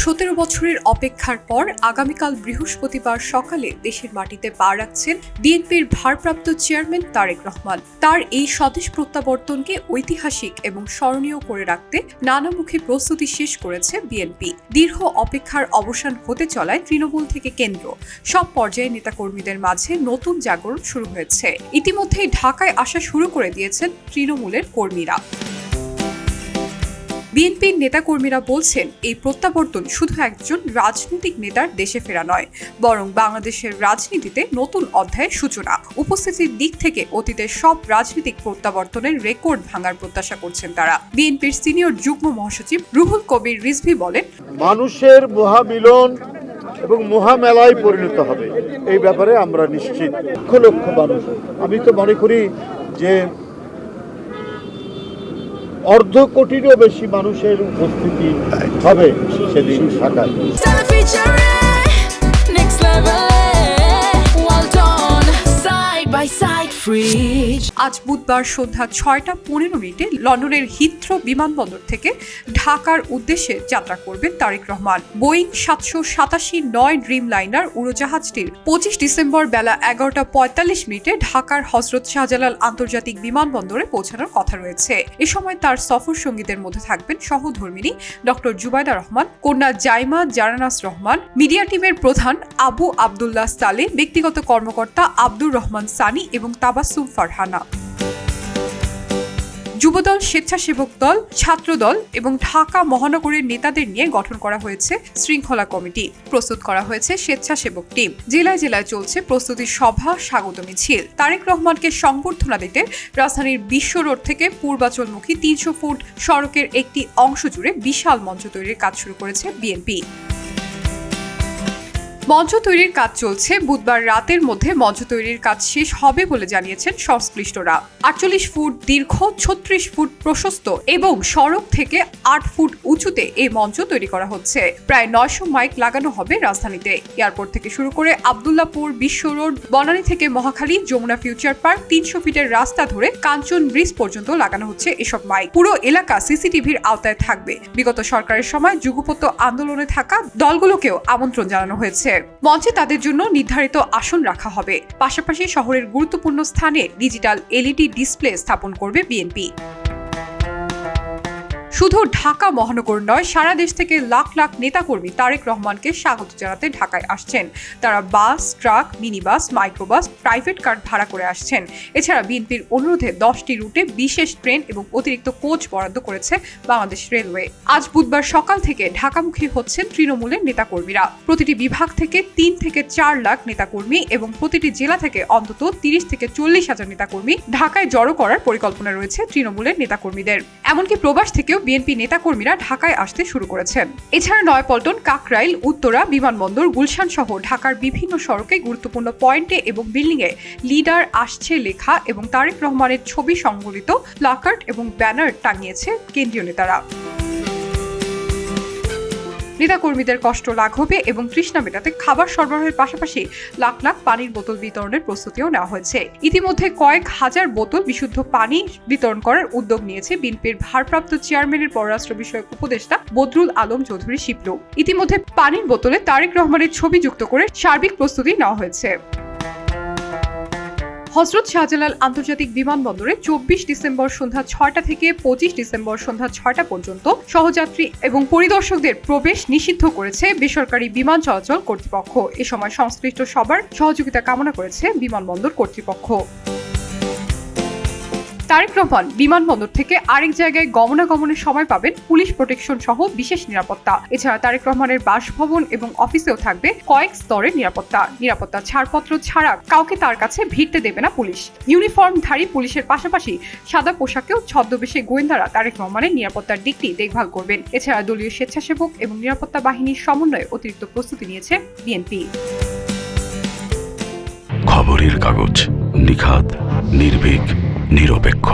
17 বছরের অপেক্ষার পর আগামীকাল বৃহস্পতিবার সকালে দেশের মাটিতে পা রাখছেন বিএনপির ভারপ্রাপ্ত চেয়ারম্যান তারেক রহমান। তার এই স্বদেশ প্রত্যাবর্তনকে ঐতিহাসিক এবং স্মরণীয় করে রাখতে নানামুখী প্রস্তুতি শেষ করেছে বিএনপি। দীর্ঘ অপেক্ষার অবসান হতে চলায় তৃণমূল থেকে কেন্দ্র সব পর্যায়ে নেতাকর্মীদের মাঝে নতুন জাগরণ শুরু হয়েছে। ইতিমধ্যেই ঢাকায় আসা শুরু করে দিয়েছেন তৃণমূলের কর্মীরা। বিএনপির নেতাকর্মীরা বলছেন, এই প্রত্যাবর্তন শুধু একজন রাজনৈতিক নেতার দেশে ফেরা নয়, বরং বাংলাদেশের রাজনীতিতে নতুন অধ্যায়ের সূচনা। উপস্থিতির দিক থেকে অতীতের সব রাজনৈতিক প্রত্যাবর্তনের রেকর্ড ভাঙার প্রত্যাশা করছেন তারা। বিএনপির সিনিয়র যুগ্ম মহাসচিব রুহুল কবির রিজভী বলেন, মানুষের মহামিলন এবং মহামেলায় পরিণত হবে, এই ব্যাপারে আমরা নিশ্চিত। লক্ষ লক্ষ মানুষ, আমি তো মনে করি যে অর্ধ কোটিরও বেশি মানুষের উপস্থিতি হবে সেদিন ঢাকায়। আজ বুধবার সন্ধ্যা 6:15 লন্ডনের হিথ্রো বিমানবন্দর থেকে ঢাকার উদ্দেশ্যে যাত্রা করবেন Tarek Rahman. Boeing 787-9 Dreamliner উড়োজাহাজটির 25 ডিসেম্বর বেলা 11:45 ঢাকার হযরত শাহজালাল আন্তর্জাতিক বিমানবন্দরে পৌঁছানোর কথা রয়েছে। এ সময় তার সফর সঙ্গীদের মধ্যে থাকবেন সহধর্মিণী ডক্টর জুবাইদা রহমান, কন্যা জাইমা জারানাস রহমান, মিডিয়া টিমের প্রধান আবু আবদুল্লাহ সালে, ব্যক্তিগত কর্মকর্তা আব্দুর রহমান সানি এবং তাবাসসুম ফারহানা। যুবদল, স্বেচ্ছাসেবক দল, ছাত্রদল এবং ঢাকা মহানগরের নেতাদের নিয়ে গঠন করা হয়েছে শৃঙ্খলা কমিটি। প্রস্তুত করা হয়েছে স্বেচ্ছাসেবক টিম। জেলায় জেলায় চলছে প্রস্তুতি সভা, স্বাগত মিছিল। তারেক রহমানকে সংবর্ধনা দিতে রাজধানীর বিশ্ব রোড থেকে পূর্বাচলমুখী 300 ফুট সড়কের একটি অংশ জুড়ে বিশাল মঞ্চ তৈরির কাজ শুরু করেছে বিএনপি। মঞ্চ তৈরির কাজ চলছে। বুধবার রাতের মধ্যে মঞ্চ তৈরির কাজ শেষ হবে বলে জানিয়েছেন সংশ্লিষ্টরা। 48 ফুট দীর্ঘ, 36 ফুট প্রশস্ত এবং সড়ক থেকে 8 ফুট উঁচুতে এই মঞ্চ তৈরি করা হচ্ছে। প্রায় 900 মাইক লাগানো হবে রাজধানীতে। এয়ারপোর্ট থেকে শুরু করে আব্দুল্লাহপুর, বিশ্ব রোড, বনানী থেকে মহাখালী, যমুনা ফিউচার পার্ক, 300 ফিটের রাস্তা ধরে কাঞ্চন ব্রিজ পর্যন্ত লাগানো হচ্ছে এসব মাইক। পুরো এলাকা সিসিটিভির আওতায় থাকবে। বিগত সরকারের সময় যুগপৎ আন্দোলনে থাকা দলগুলোকেও আমন্ত্রণ জানানো হয়েছে। মঞ্চে তাদের জন্য নির্ধারিত আসন রাখা হবে। পাশাপাশি শহরের গুরুত্বপূর্ণ স্থানে ডিজিটাল এলইডি ডিসপ্লে স্থাপন করবে বিএনপি। শুধু ঢাকা মহানগর নয়, সারা দেশ থেকে লাখ লাখ নেতাকর্মী তারেক রহমানকে স্বাগত জানাতে ঢাকায় আসছেন। তারা bus, truck, mini bus, microbus, private car ভাড়া করে আসছেন। এছাড়া বিএনপির অনুরোধে 10টি রুটে বিশেষ ট্রেন এবং অতিরিক্ত কোচ বরাদ্দ করেছে বাংলাদেশ রেলওয়ে। আজ বুধবার সকাল থেকে ঢাকামুখী হচ্ছেন তৃণমূলের নেতাকর্মীরা। প্রতিটি বিভাগ থেকে 3 থেকে 4 লাখ নেতাকর্মী এবং প্রতিটি জেলা থেকে অন্তত 30 থেকে 40 হাজার নেতাকর্মী ঢাকায় জড়ো করার পরিকল্পনা রয়েছে তৃণমূলের নেতাকর্মীদের। এমনকি প্রবাস থেকেও বিএনপি নেতাকর্মীরা ঢাকায় আসতে শুরু করেছেন। এছাড়া নয়াপল্টন, কাকরাইল, উত্তরা, বিমানবন্দর, গুলশান সহ ঢাকার বিভিন্ন সড়কে গুরুত্বপূর্ণ পয়েন্টে এবং বিল্ডিংয়ে লিডার আসছে লেখা এবং তারেক রহমানের ছবি সংবলিত প্লাকার্ড এবং ব্যানার টাঙিয়েছে কেন্দ্রীয় নেতারা। নেতাকর্মীদের কষ্ট লাঘবে এবং তৃষ্ণা মেটাতে খাবার সরবরাহের পাশাপাশি লাখ লাখ পানির বোতল বিতরণের প্রস্তুতিও নেওয়া হয়েছে। ইতিমধ্যে কয়েক হাজার বোতল বিশুদ্ধ পানি বিতরণ করার উদ্যোগ নিয়েছে বিএনপির ভারপ্রাপ্ত চেয়ারম্যানের পররাষ্ট্র বিষয়ক উপদেষ্টা বদরুল আলম চৌধুরী শিপলু। ইতিমধ্যে পানির বোতলে তারেক রহমানের ছবি যুক্ত করে সার্বিক প্রস্তুতি নেওয়া হয়েছে। হযরত শাহজালাল আন্তর্জাতিক বিমানবন্দরে 24 ডিসেম্বর সন্ধ্যা 6টা থেকে 25 ডিসেম্বর সন্ধ্যা 6টা পর্যন্ত সহযাত্রী এবং পরিদর্শকদের প্রবেশ নিষিদ্ধ করেছে বেসরকারি বিমান চলাচল কর্তৃপক্ষ। এ সময় সংশ্লিষ্ট সবার সহযোগিতা কামনা করেছে বিমানবন্দর কর্তৃপক্ষ। তারেক রহমান বিমানবন্দর থেকে আরেক জায়গায় গমনাগমনের সময় পাবেন পুলিশ প্রোটেকশন সহ বিশেষ নিরাপত্তা। এছাড়া তারেক রহমানের বাসভবন এবং অফিসেও থাকবে কয়েক স্তরের নিরাপত্তা ছাড়পত্র ছাড়া কাউকে তার কাছে ভিড়তে দেবে না পুলিশ। ইউনিফর্মধারী পুলিশের পাশাপাশি সাদা পোশাকেও ছদ্মবেশে গোয়েন্দারা তারেক রহমানের নিরাপত্তার দিকটি দেখভাল করবেন। এছাড়া দলীয় স্বেচ্ছাসেবক এবং নিরাপত্তা বাহিনীর সমন্বয়ে অতিরিক্ত প্রস্তুতি নিয়েছে বিএনপি। খবরের কাগজ, নিখাত, নির্ভীক, নিরপেক্ষ।